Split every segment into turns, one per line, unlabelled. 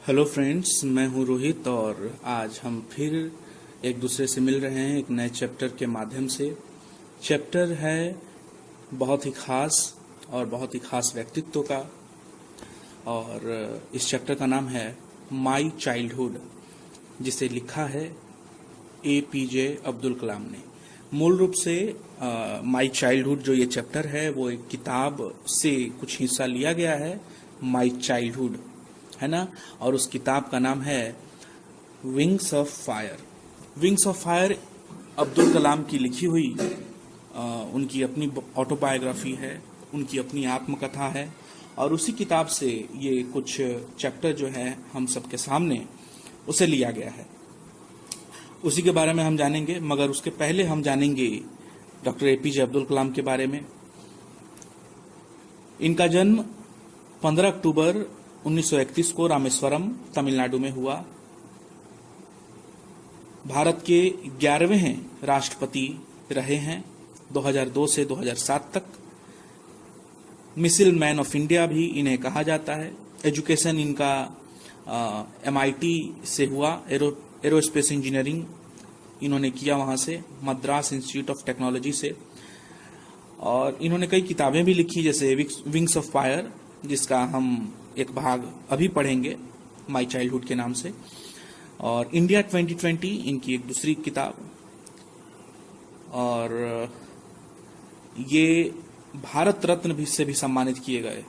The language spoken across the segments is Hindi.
हेलो फ्रेंड्स, मैं हूं रोहित और आज हम फिर एक दूसरे से मिल रहे हैं एक नए चैप्टर के माध्यम से। चैप्टर है बहुत ही खास और बहुत ही खास व्यक्तित्व का, और इस चैप्टर का नाम है माई चाइल्डहुड, जिसे लिखा है APJ अब्दुल कलाम ने। मूल रूप से माई चाइल्डहुड जो ये चैप्टर है वो एक किताब से कुछ हिस्सा लिया गया है, माई चाइल्डहुड, है ना। और उस किताब का नाम है wings of fire. Wings of fire Abdul Kalam की लिखी हुई उनकी अपनी ऑटोबायोग्राफी है, उनकी अपनी आत्मकथा है, और उसी किताब से ये कुछ चैप्टर जो है हम सबके सामने उसे लिया गया है। उसी के बारे में हम जानेंगे, मगर उसके पहले हम जानेंगे डॉक्टर APJ अब्दुल कलाम के बारे में। इनका जन्म 15 अक्टूबर 1931 को रामेश्वरम, तमिलनाडु में हुआ। भारत के 11वें राष्ट्रपति रहे हैं 2002 से 2007 तक। मिसाइल मैन ऑफ इंडिया भी इन्हें कहा जाता है। एजुकेशन इनका MIT से हुआ, एरोस्पेस इंजीनियरिंग इन्होंने किया वहां से, मद्रास इंस्टीट्यूट ऑफ टेक्नोलॉजी से। और इन्होंने कई किताबें भी लिखी, जैसे विंग्स ऑफ फायर, जिसका हम एक भाग अभी पढ़ेंगे माई चाइल्डहुड के नाम से, और इंडिया 2020 इनकी एक दूसरी किताब। और ये भारत रत्न भी से भी सम्मानित किए गए।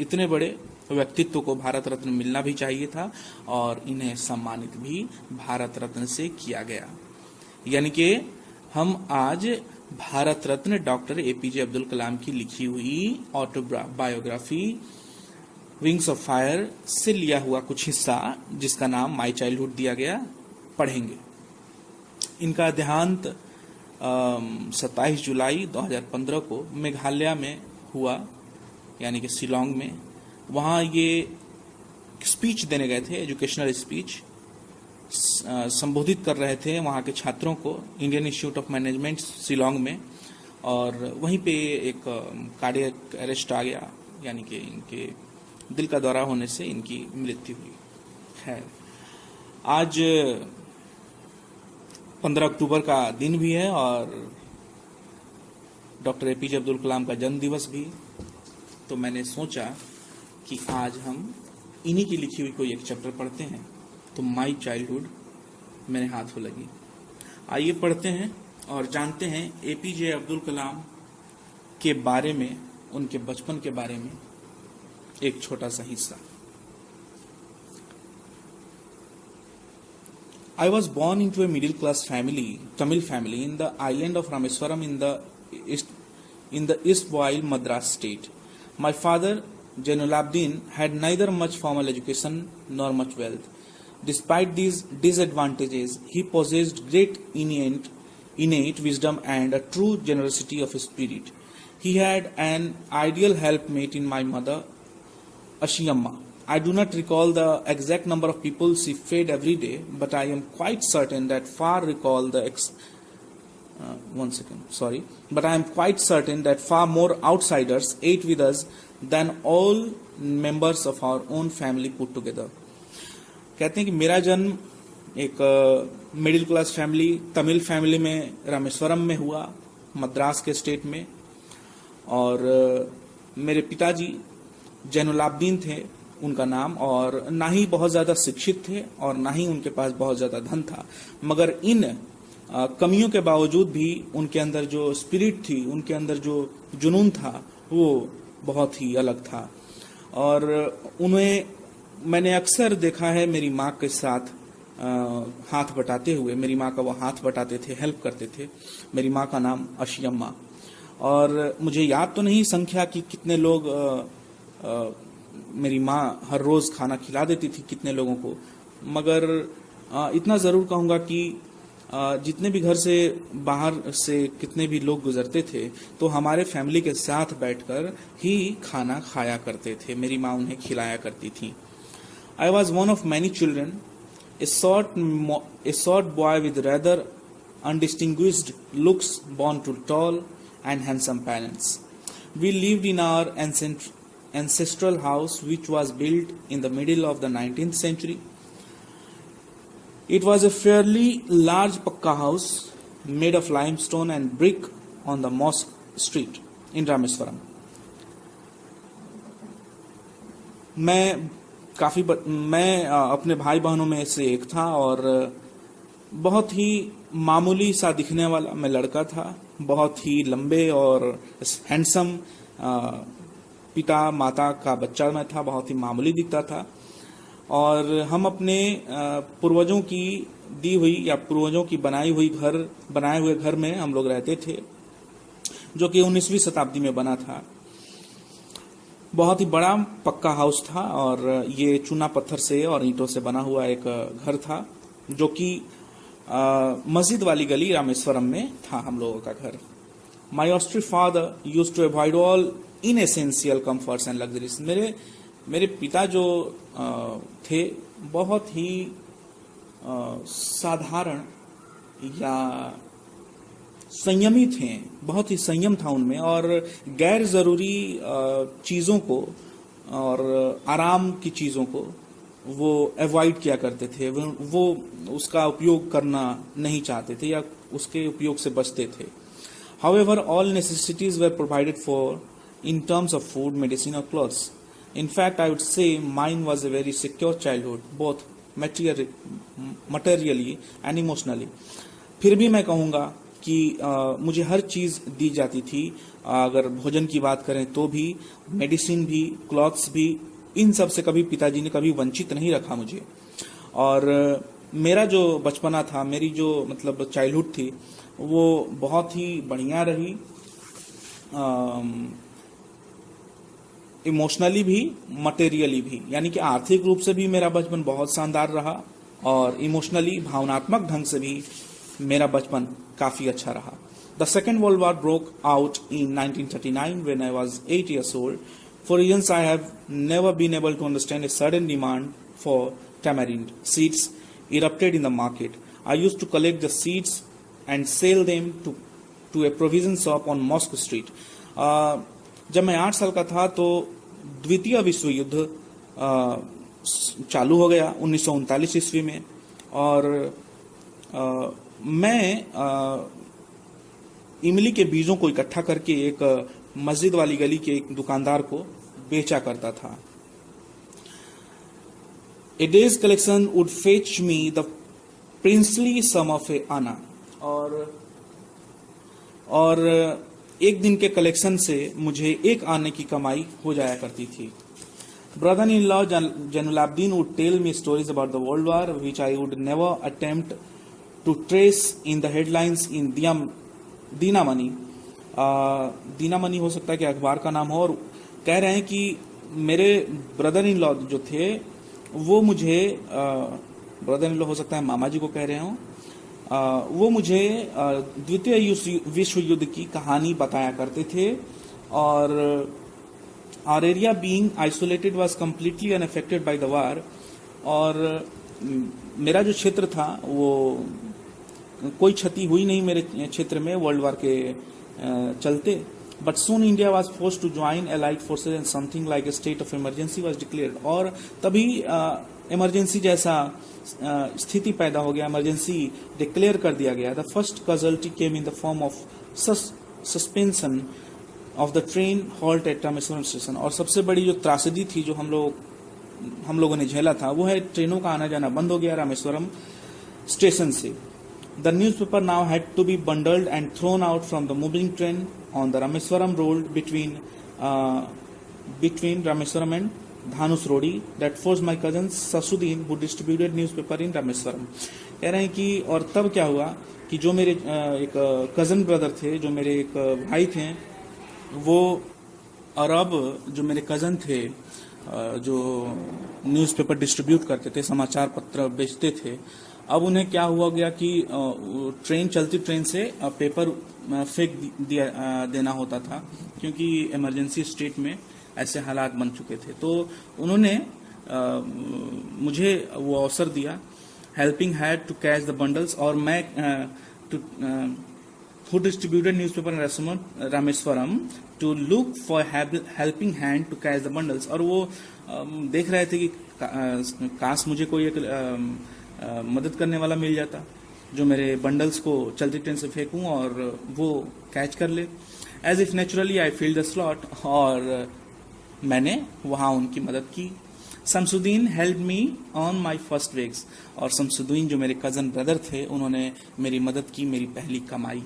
इतने बड़े व्यक्तित्व को भारत रत्न मिलना भी चाहिए था, और इन्हें सम्मानित भी भारत रत्न से किया गया। यानी कि हम आज भारत रत्न डॉक्टर APJ अब्दुल कलाम की लिखी हुई ऑटोबायोग्राफी विंग्स ऑफ फायर से लिया हुआ कुछ हिस्सा, जिसका नाम माई चाइल्डहुड दिया गया, पढ़ेंगे। इनका देहांत 27 जुलाई 2015 को मेघालय में हुआ, यानी कि शिलोंग में। वहाँ ये स्पीच देने गए थे, एजुकेशनल स्पीच संबोधित कर रहे थे वहाँ के छात्रों को, Indian institute of management Shillong में। और वहीं पे एक कार्डियक अरेस्ट आ गया, यानी कि इनके दिल का दौरा होने से इनकी मृत्यु हुई। खैर, आज 15 अक्टूबर का दिन भी है और डॉक्टर APJ अब्दुल कलाम का जन्म दिवस भी। तो मैंने सोचा कि आज हम इन्हीं की लिखी हुई कोई एक चैप्टर पढ़ते हैं। तो माई चाइल्डहुड मेरे हाथों लगी। आइए पढ़ते हैं और जानते हैं APJ अब्दुल कलाम के बारे में, उनके बचपन के बारे में एक छोटा सा हिस्सा। I was born into a middle class family, Tamil family, in the island of Rameswaram in the erstwhile Madras state. My father, Jainulabdin, had neither much formal education nor much wealth. Despite these disadvantages, he possessed great innate wisdom and a true generosity of spirit. He had an ideal helpmate in my mother, Ashiyamma. I do not recall the exact number of people she fed every day, but I am quite certain that far more outsiders ate with us than all members of our own family put together. कहते हैं कि मेरा जन्म एक middle class family, Tamil family में रामेश्वरम में हुआ, मद्रास के स्टेट में। और मेरे पिताजी जैनुलाब्दीन थे उनका नाम, और ना ही बहुत ज़्यादा शिक्षित थे और ना ही उनके पास बहुत ज़्यादा धन था। मगर इन कमियों के बावजूद भी उनके अंदर जो स्पिरिट थी, उनके अंदर जो जुनून था, वो बहुत ही अलग था। और उन्हें मैंने अक्सर देखा है मेरी माँ के साथ हाथ बटाते हुए। मेरी माँ का वो हाथ बटाते थे, हेल्प करते थे। मेरी माँ का नाम अशियम्मा। और मुझे याद तो नहीं संख्या कि कितने लोग मेरी माँ हर रोज खाना खिला देती थी, कितने लोगों को। मगर इतना जरूर कहूँगा कि जितने भी घर से बाहर से कितने भी लोग गुजरते थे, तो हमारे फैमिली के साथ बैठकर ही खाना खाया करते थे। मेरी माँ उन्हें खिलाया करती थी। I was one of many children, a short boy with rather undistinguished looks, born to tall and handsome parents. We lived in our ancient ancestral house which was built in the middle of the 19th century. It was a fairly large pakka house made of limestone and brick on the Mosque Street in Rameswaram. मैं अपने भाई बहनों में से एक था और बहुत ही मामूली सा दिखने वाला मैं लड़का था, बहुत ही लंबे और हैंडसम पिता माता का बच्चा मैं था, बहुत ही मामूली दिखता था। और हम अपने पूर्वजों की दी हुई या पूर्वजों की बनाए हुए घर में हम लोग रहते थे, जो कि 19वीं शताब्दी में बना था। बहुत ही बड़ा पक्का हाउस था और ये चूना पत्थर से और ईंटों से बना हुआ एक घर था, जो कि मस्जिद वाली गली रामेश्वरम में था हम लोगों का घर। My austere father used to avoid all inessential comforts and luxuries. मेरे पिता जो थे बहुत ही साधारण या संयमी थे, बहुत ही संयम था उनमें, और गैर जरूरी चीजों को और आराम की चीजों को वो अवॉइड किया करते थे। वो उसका उपयोग करना नहीं चाहते थे या उसके उपयोग से बचते थे। However, all necessities were provided for in terms of food, medicine or clothes. In fact, I would say mine was a very secure childhood, both materially and emotionally. फिर भी मैं कहूँगा कि मुझे हर चीज़ दी जाती थी। अगर भोजन की बात करें तो भी, मेडिसिन भी, क्लॉथ्स भी, इन सब से कभी पिताजी ने कभी वंचित नहीं रखा मुझे। और मेरा जो बचपना था, मेरी जो मतलब चाइल्डहुड थी, वो बहुत ही बढ़िया रही, इमोशनली भी, मटेरियली भी, यानी कि आर्थिक रूप से भी मेरा बचपन बहुत शानदार रहा और इमोशनली भावनात्मक ढंग से भी मेरा बचपन काफी अच्छा रहा। The second world war broke out in 1939 when I was 8 years old. For reasons I have never been able to understand, a sudden demand for tamarind seeds erupted in the market. I used to collect the seeds and sell them to a provision shop on Mosque Street. जब मैं 8 साल का था तो द्वितीय विश्व युद्ध चालू हो गया 1939 ईस्वी में, और मैं इमली के बीजों को इकट्ठा करके एक मस्जिद वाली गली के एक दुकानदार को बेचा करता था। A day's collection would fetch me the princely sum of a anna. और एक दिन के कलेक्शन से मुझे एक आने की कमाई हो जाया करती थी। Brother-in-law Jainul-Abdin would tell me stories about the World War which I would never attempt to trace in the headlines in दीनामणि। दीनामणि हो सकता है कि अखबार का नाम हो, और कह रहे हैं कि मेरे ब्रदर इन लॉ जो थे वो मुझे, ब्रदर इन लॉ हो सकता है मामा जी को कह रहे हों, वो मुझे द्वितीय विश्व युद्ध की कहानी बताया करते थे। और our area being isolated was completely unaffected by the war. और मेरा जो क्षेत्र था वो कोई क्षति हुई नहीं मेरे क्षेत्र में वर्ल्ड वार के चलते। But soon India was forced to join allied forces and something like a state of emergency was declared. और तभी इमरजेंसी जैसा स्थिति पैदा हो गया, इमरजेंसी डिक्लेयर कर दिया गया। The first casualty came in the form of suspension of the train halt at Rameswaram station. और सबसे बड़ी जो त्रासदी थी जो हम लोगों ने झेला था वो है ट्रेनों का आना जाना बंद हो गया रामेश्वरम स्टेशन से। The newspaper now had to be bundled and thrown out from the moving train on the Rameswaram road between Rameswaram and Dhanus Rodi. That forced my cousin Sasuddin, who distributed newspaper in Rameswaram. कह रहे हैं कि और तब क्या हुआ कि जो मेरे एक कजन ब्रदर थे, जो मेरे एक भाई थे, वो और अब जो मेरे कजन थे जो न्यूज़पेपर डिस्ट्रीब्यूट करते थे, समाचार पत्र बेचते थे, अब उन्हें क्या हुआ गया कि चलती ट्रेन से पेपर फेंक देना होता था, क्योंकि इमरजेंसी स्टेट में ऐसे हालात बन चुके थे। तो उन्होंने मुझे वो अवसर दिया, helping hand to catch the bundles, और मैं who distributed newspaper in Rameswaram to look for helping hand to catch the bundles. और वो देख रहे थे कि काश मुझे कोई एक मदद करने वाला मिल जाता जो मेरे बंडल्स को चलती ट्रेन से फेंकूं और वो कैच कर ले. As if naturally I filled the slot, और मैंने वहां उनकी मदद की. Shamsuddin help me on my first wages, और शमसुद्दीन जो मेरे कजन ब्रदर थे उन्होंने मेरी मदद की मेरी पहली कमाई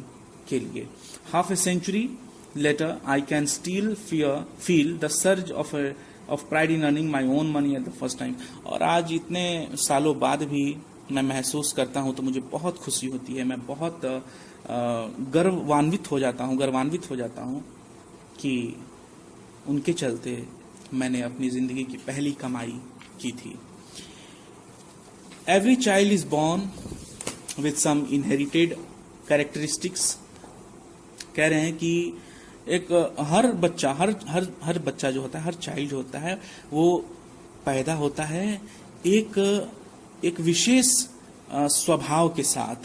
के लिए. Half a century later I can still feel the surge of pride in earning my own money at the first time. और आज इतने सालों बाद भी मैं महसूस करता हूं तो मुझे बहुत खुशी होती है. मैं बहुत गर्वान्वित हो जाता हूं कि उनके चलते मैंने अपनी जिंदगी की पहली कमाई की थी. Every child is born with some inherited characteristics. कह रहे हैं कि एक हर बच्चा जो होता है, हर चाइल्ड जो होता है, वो पैदा होता है एक विशेष स्वभाव के साथ,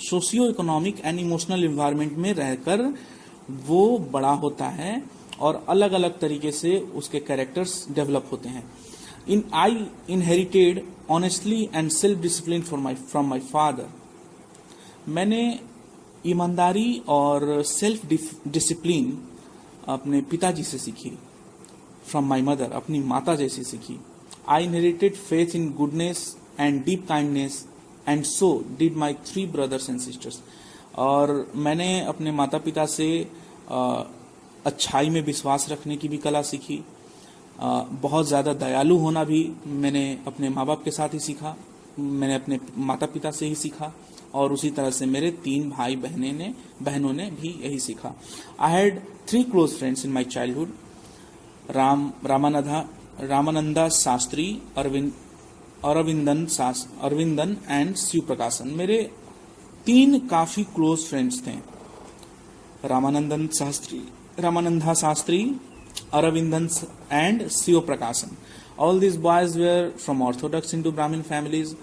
socio economic and emotional environment में रहकर वो बड़ा होता है और अलग अलग तरीके से उसके कैरेक्टर्स डेवलप होते हैं. आई inherited honestly and self discipline from my father. मैंने ईमानदारी और सेल्फ डिसिप्लिन अपने पिताजी से सीखी. फ्रॉम माई मदर, अपनी माता जैसी सीखी. आई inherited faith in goodness and deep kindness and so did my 3 brothers and sisters. और मैंने अपने माता पिता से अच्छाई में विश्वास रखने की भी कला सीखी. बहुत ज़्यादा दयालु होना भी मैंने अपने माँ बाप के साथ ही सीखा, मैंने अपने माता पिता से ही सीखा. और उसी तरह से मेरे 3 भाई बहनों ने भी यही सीखा. I had 3 close friends in my childhood. Ramananda Shastri, Aravindan and Shiva Prakashan. मेरे 3 काफी क्लोज फ्रेंड्स थे. Ramananda Shastri, Aravindan and Shiva Prakashan. All these boys were from Orthodox Hindu Brahmin families.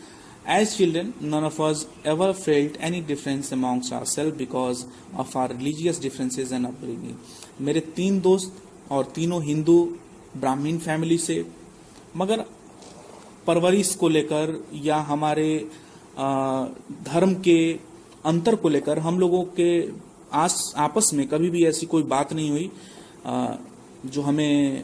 As children, none of us ever felt any difference amongst ourselves because of our religious differences and upbringing. मेरे 3 दोस्त और तीनों हिंदू ब्राह्मण फैमिली से, मगर परवरिश को लेकर या हमारे धर्म के अंतर को लेकर हम लोगों के आपस में कभी भी ऐसी कोई बात नहीं हुई जो हमें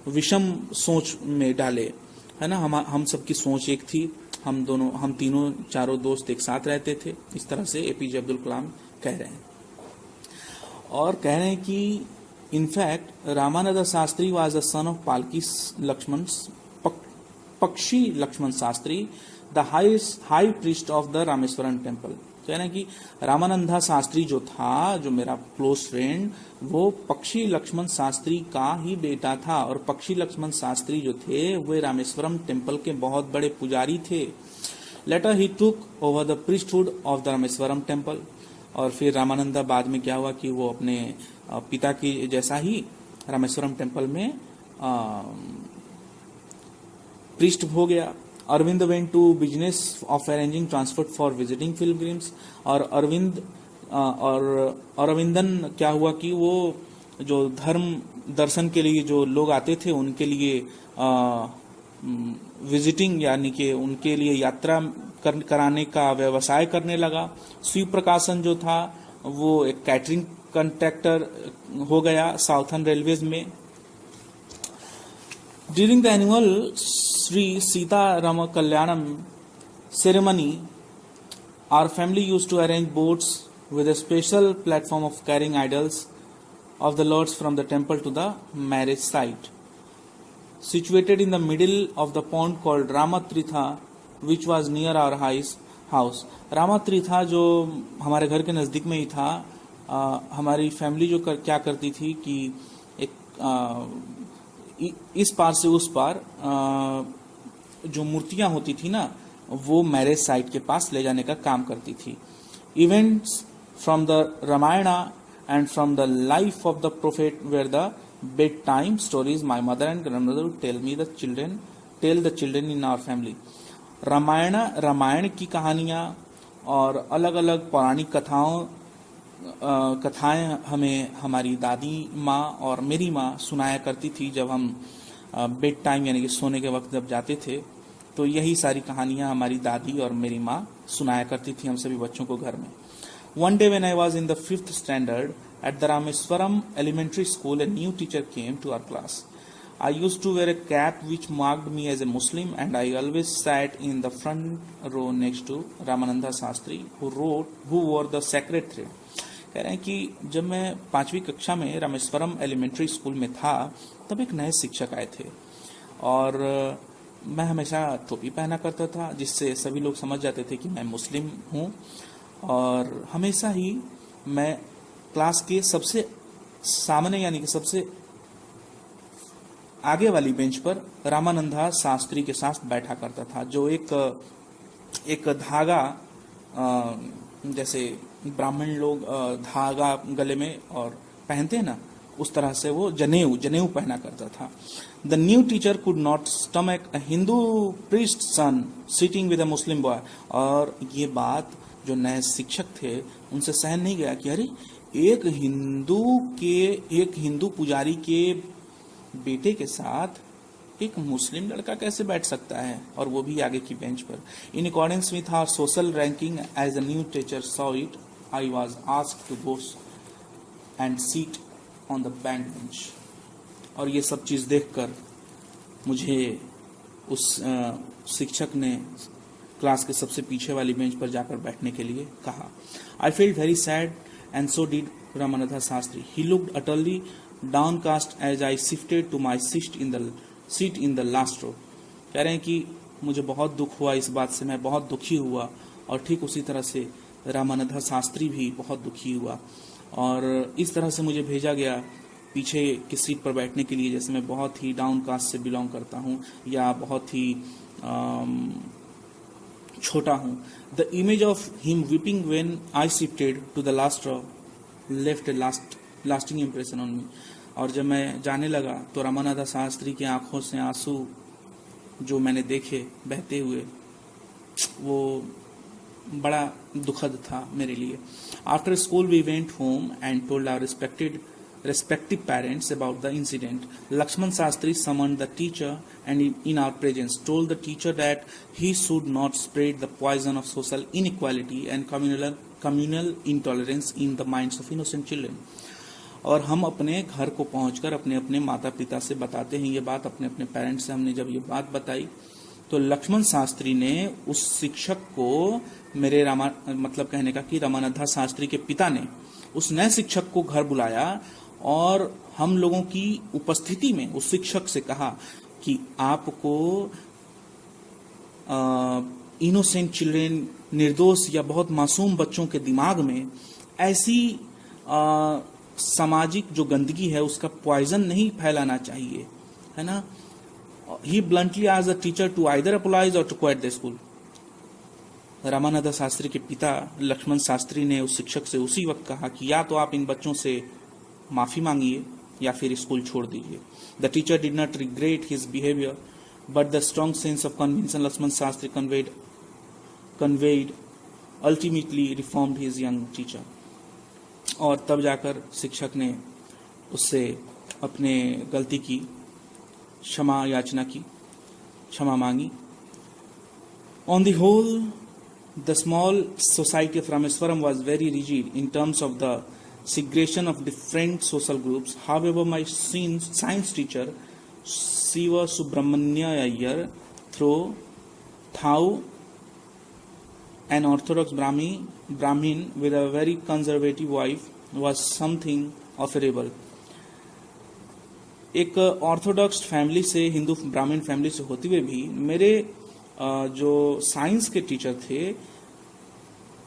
विषम सोच में डाले, है ना. हम सबकी सोच एक थी. हम तीनों चारों दोस्त एक साथ रहते थे. इस तरह से एपीजे अब्दुल कलाम कह रहे हैं. और कह रहे हैं कि in fact Ramanand Shastri was the son of Pakshi Lakshman Shastri, the high priest of the Rameswaram temple. कह रहे हैं कि रामानंदा शास्त्री जो था, जो मेरा क्लोज फ्रेंड, वो पक्षी लक्ष्मण शास्त्री का ही बेटा था. और पक्षी लक्ष्मण शास्त्री जो थे वे रामेश्वरम टेम्पल के बहुत बड़े पुजारी थे. Later he took over the priesthood of the Rameswaram temple. और फिर रामानंदा बाद में क्या हुआ कि वो अपने पिता की जैसा ही रामेश्वरम टेम्पल में प्रीस्ट हो गया. Aravind went to business of arranging transport for visiting pilgrims. और अरविंदन क्या हुआ कि वो जो धर्म दर्शन के लिए जो लोग आते थे उनके लिए विजिटिंग यानी कि उनके लिए यात्रा कराने का व्यवसाय करने लगा. शिव प्रकाशन जो था वो एक कैटरिंग कंट्रैक्टर हो गया साउथर्न रेलवेज में. During the annual Sri Sita Rama Kalyanam ceremony, our family used to arrange boats with a special platform of carrying idols of the lords from the temple to the marriage site. Situated in the middle of the pond called Ramatritha, which was near our house. Ramatritha जो हमारे घर के नज़दीक में ही था. हमारी फैमिली जो क्या करती थी कि इस पार से उस पार जो मूर्तियां होती थी ना, वो मैरिज साइट के पास ले जाने का काम करती थी. Events from the Ramayana and from the life of the prophet where the bed time stories my mother and grandmother tell the children in our family. Ramayana की कहानियाँ और अलग अलग पौराणिक कथाएं हमें हमारी दादी माँ और मेरी माँ सुनाया करती थी जब हम बेड टाइम यानी कि सोने के वक्त जब जाते थे। तो यही सारी कहानियां हमारी दादी और मेरी माँ सुनाया करती थी हम सभी बच्चों को घर में। One day when I was in the 5th standard at the Rameswaram Elementary School, a new teacher came to our class. I used to wear a cap which marked me as a Muslim, and I always sat in the front row next to Ramananda Shastri, who wore the sacred thread. कह रहे हैं कि जब मैं 5वीं कक्षा में रामेश्वरम एलिमेंट्री स्कूल में था तब एक नए शिक्षक आए थे और मैं हमेशा टोपी पहना करता था जिससे सभी लोग समझ जाते थे कि मैं मुस्लिम हूँ। और हमेशा ही मैं क्लास के सबसे सामने यानी कि सबसे आगे वाली बेंच पर रामानंदा शास्त्री के साथ बैठा करता था, जो एक धागा जैसे ब्राह्मण लोग धागा गले में और पहनते हैं ना, उस तरह से वो जनेऊ पहना करता था। The new teacher could not stomach a Hindu priest son sitting with a Muslim boy. और ये बात जो नए शिक्षक थे उनसे सहन नहीं गया कि अरे एक हिंदू पुजारी के बेटे के साथ एक मुस्लिम लड़का कैसे बैठ सकता है, और वो भी आगे की बेंच पर। In accordance with our social ranking as a new teacher saw it, I was asked to go and sit on the back bench. और ये सब चीज देखकर मुझे उस शिक्षक ने क्लास के सबसे पीछे वाली बेंच पर जाकर बैठने के लिए कहा। I felt very sad and so did Ramananda Shastri. He looked utterly downcast as I shifted to my seat in the last row। कह रहे हैं कि मुझे बहुत दुख हुआ, इस बात से मैं बहुत दुखी हुआ, और ठीक उसी तरह से रामानंदा शास्त्री भी बहुत दुखी हुआ, और इस तरह से मुझे भेजा गया पीछे की सीट पर बैठने के लिए, जैसे मैं बहुत ही डाउनकास्ट से बिलोंग करता हूँ या बहुत ही छोटा हूँ। The image of him weeping when I shifted to the last row left a lasting impression on me. और जब मैं जाने लगा तो रामानंदा शास्त्री की आंखों से आंसू जो मैंने देखे बहते हुए, वो बड़ा दुखद था मेरे लिए। After school we went home and told our respective parents about the incident. Lakshman Shastri summoned the teacher and in our presence told the teacher that he should not spread the poison of social inequality and communal intolerance in the minds of innocent children. और हम अपने घर को पहुंचकर अपने अपने माता पिता से बताते हैं ये बात, अपने अपने पेरेंट्स से हमने जब ये बात बताई तो लक्ष्मण शास्त्री ने उस शिक्षक को, मेरे मतलब कहने का कि रामानंदा शास्त्री के पिता ने उस नए शिक्षक को घर बुलाया और हम लोगों की उपस्थिति में उस शिक्षक से कहा कि आपको इनोसेंट चिल्ड्रेन, निर्दोष या बहुत मासूम बच्चों के दिमाग में ऐसी सामाजिक जो गंदगी है उसका पॉइजन नहीं फैलाना चाहिए, है ना। He bluntly asked the teacher to either apologise or to quit the school. Ramananda Shastri के पिता लक्ष्मण शास्त्री ने उस शिक्षक से उसी वक्त कहा कि या तो आप इन बच्चों से माफी मांगिए या फिर स्कूल छोड़ दीजिए। The teacher did not regret his behaviour but the strong sense of conviction Lakshman Shastri conveyed ultimately reformed his young teacher. और तब जाकर शिक्षक ने उससे अपने गलती की क्षमा मांगी। On the whole the small society of Rameswaram was very rigid in terms of the segregation of different social groups. However, my science teacher, Siva Subramanya Iyer, through an orthodox Brahmin with a very conservative wife, was something of a rebel. एक ऑर्थोडॉक्स फैमिली से, हिंदू ब्राह्मण फैमिली से होते हुए भी मेरे जो साइंस के टीचर थे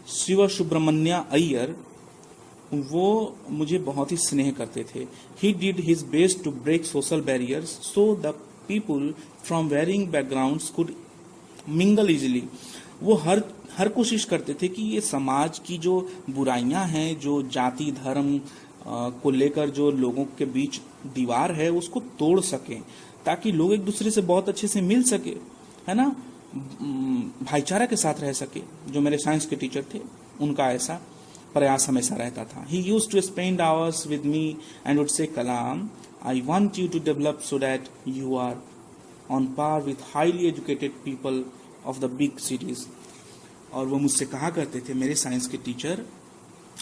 शिव सुब्रमण्य अय्यर, वो मुझे बहुत ही स्नेह करते थे। He did his best to break social barriers so the people from varying backgrounds could mingle easily. वो हर कोशिश करते थे कि ये समाज की जो बुराइयां हैं, जो जाति धर्म को लेकर जो लोगों के बीच दीवार है, उसको तोड़ सकें ताकि लोग एक दूसरे से बहुत अच्छे से मिल सके, है ना। भाईचारा के साथ रह सके, जो मेरे साइंस के टीचर थे उनका ऐसा प्रयास हमेशा रहता था. He used to spend hours with me and would say, Kalam, I want you to develop so that you are on par with highly educated people of the big cities. और वो मुझसे कहा करते थे, मेरे साइंस के टीचर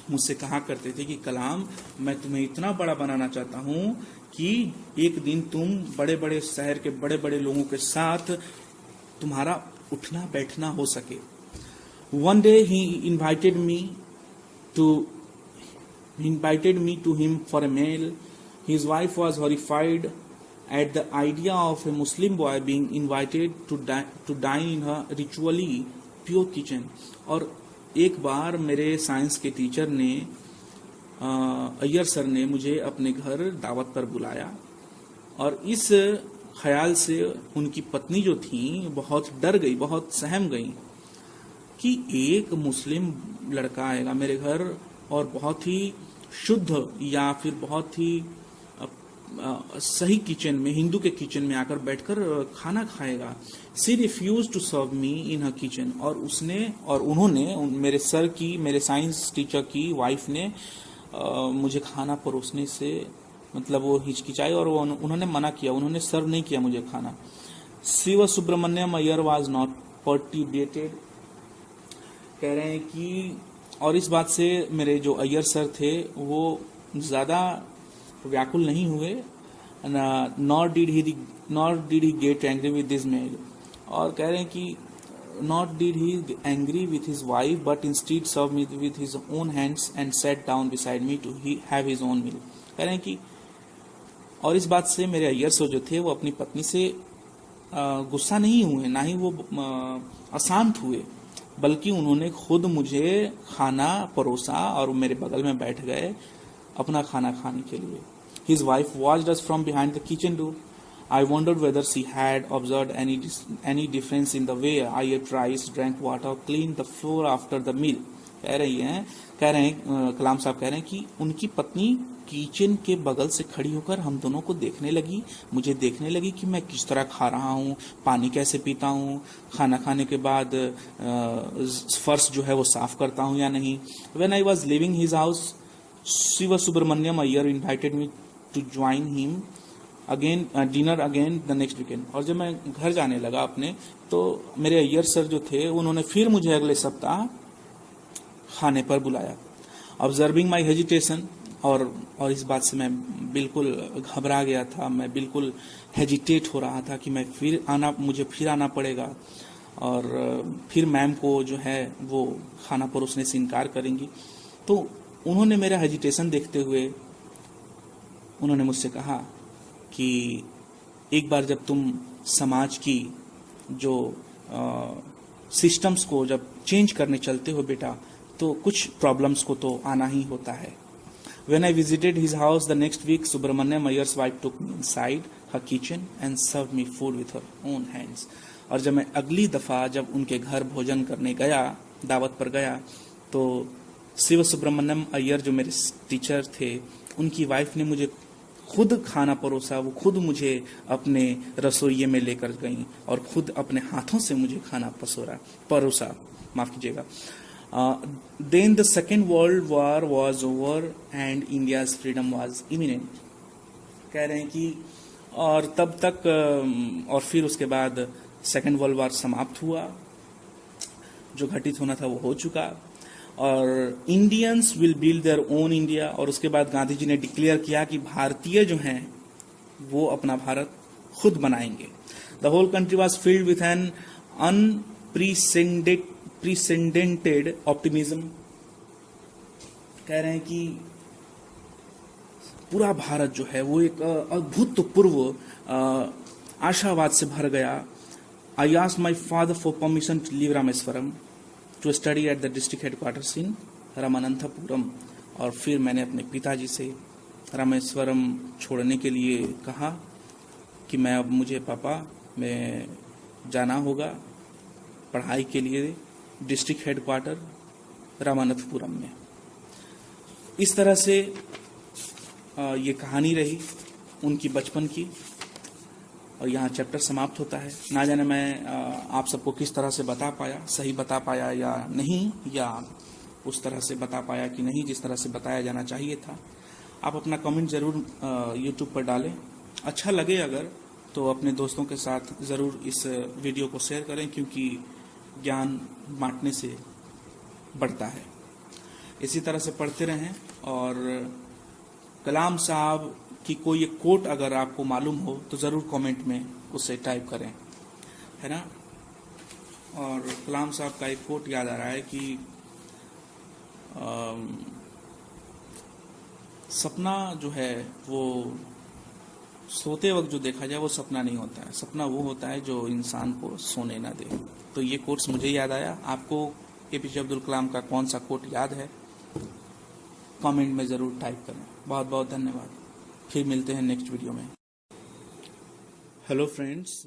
मुझसे कहा करते थे कि कलाम, मैं तुम्हें इतना बड़ा बनाना चाहता हूँ कि एक दिन तुम बड़े बड़े शहर के बड़े बड़े लोगों के साथ तुम्हारा उठना बैठना हो सके. One day he invited me to him for a meal. His wife was horrified at the idea of a Muslim boy being invited to dine in her ritually pure kitchen. और एक बार मेरे साइंस के टीचर ने, अय्यर सर ने मुझे अपने घर दावत पर बुलाया, और इस ख्याल से उनकी पत्नी जो थी बहुत डर गई, बहुत सहम गई कि एक मुस्लिम लड़का आएगा मेरे घर और बहुत ही शुद्ध या फिर बहुत ही सही किचन में, हिंदू के किचन में आकर बैठकर खाना खाएगा. She refuse to serve me in her kitchen. और उन्होंने मेरे सर की, मेरे साइंस टीचर की वाइफ ने मुझे खाना परोसने से मतलब वो हिचकिचाई और उन्होंने मना किया, उन्होंने सर्व नहीं किया मुझे खाना. Shiv Subramaniam Iyer was not perturbed. कह रहे हैं कि और इस बात से मेरे जो अय्यर सर थे वो ज्यादा व्याकुल नहीं हुए. Not did he get angry with this mail. और कह रहे हैं कि not did he angry with his wife but instead serve me with his own hands and sat down beside me to have his own meal. कह रहे हैं कि और इस बात से मेरे अय्यर सर जो थे वो अपनी पत्नी से गुस्सा नहीं हुए, ना ही वो अशांत हुए, बल्कि उन्होंने खुद मुझे खाना परोसा और मेरे बगल में बैठ गए अपना खाना खाने के लिए. His wife watched us from behind the kitchen door. I wondered whether she had observed any difference in the way I ate rice, drank water, cleaned the floor after the meal. कह रहे हैं कलाम साहब कह रहे हैं कि उनकी पत्नी किचन के बगल से खड़ी होकर हम दोनों को देखने लगी, मुझे देखने लगी कि मैं किस तरह खा रहा हूँ, पानी कैसे पीता हूँ, खाना खाने के बाद फर्श जो है वो साफ करता हूँ या नहीं. When I was leaving his house, Shiva Subramaniam Iyer invited me to join him dinner again the next weekend. और जब मैं घर जाने लगा अपने, तो मेरे अय्यर सर जो थे उन्होंने फिर मुझे अगले सप्ताह खाने पर बुलाया. ऑब्जर्विंग माई हेजिटेशन, और इस बात से मैं बिल्कुल घबरा गया था, मैं बिल्कुल हेजिटेट हो रहा था कि मुझे फिर आना पड़ेगा और फिर मैम को जो है वो खाना परोसने से इनकार करेंगी. तो उन्होंने मेरा हेजिटेशन देखते हुए उन्होंने मुझसे कहा कि एक बार जब तुम समाज की जो सिस्टम्स को जब चेंज करने चलते हो बेटा, तो कुछ प्रॉब्लम्स को तो आना ही होता है. When I visited his house the next week, Subramaniam Iyer's wife took me inside her kitchen and served me food with her own hands. और जब मैं अगली दफा जब उनके घर भोजन करने गया, दावत पर गया, तो शिव सुब्रमण्यम अय्यर जो मेरे टीचर थे उनकी वाइफ ने मुझे खुद खाना परोसा. वो खुद मुझे अपने रसोइये में लेकर गई और खुद अपने हाथों से मुझे खाना परोसा. माफ कीजिएगा. Then the Second World War was over and India's freedom was imminent. कह रहे हैं कि और तब तक और फिर उसके बाद सेकेंड वर्ल्ड वॉर समाप्त हुआ, जो घटित होना था वो हो चुका, और Indians will build their own India. और उसके बाद गांधी जी ने डिक्लेयर किया कि भारतीय जो हैं वो अपना भारत खुद बनाएंगे. The whole country was filled with an unprecedented optimism. कह रहे हैं कि पूरा भारत जो है वो एक अभूतपूर्व आशावाद से भर गया. I asked my father for permission to leave Rameswaram to study at the district headquarters in Ramanathapuram. और फिर मैंने अपने पिताजी से रामेश्वरम छोड़ने के लिए कहा कि मुझे पापा मैं जाना होगा पढ़ाई के लिए डिस्ट्रिक्ट हेडक्वार्टर रामानंथपुरम में. इस तरह से ये कहानी रही उनकी बचपन की. और यहाँ चैप्टर समाप्त होता है। ना जाने मैं आप सबको किस तरह से बता पाया, सही बता पाया या नहीं, या उस तरह से बता पाया कि नहीं जिस तरह से बताया जाना चाहिए था। आप अपना कमेंट ज़रूर यूट्यूब पर डालें। अच्छा लगे अगर तो अपने दोस्तों के साथ ज़रूर इस वीडियो को शेयर करें, क्योंकि ज्ञान बांटने से बढ़ता है। इसी तरह से पढ़ते रहें, और कलाम साहब की कोई एक कोट अगर आपको मालूम हो तो ज़रूर कमेंट में उसे टाइप करें, है ना। और कलाम साहब का एक कोट याद आ रहा है कि सपना जो है वो सोते वक्त जो देखा जाए वो सपना नहीं होता है। सपना वो होता है जो इंसान को सोने ना दे। तो ये कोट्स मुझे याद आया। आपको एपीजे अब्दुल कलाम का कौन सा कोट याद है, कमेंट में ज़रूर टाइप करें। बहुत बहुत धन्यवाद। फिर मिलते हैं नेक्स्ट वीडियो में। Hello friends,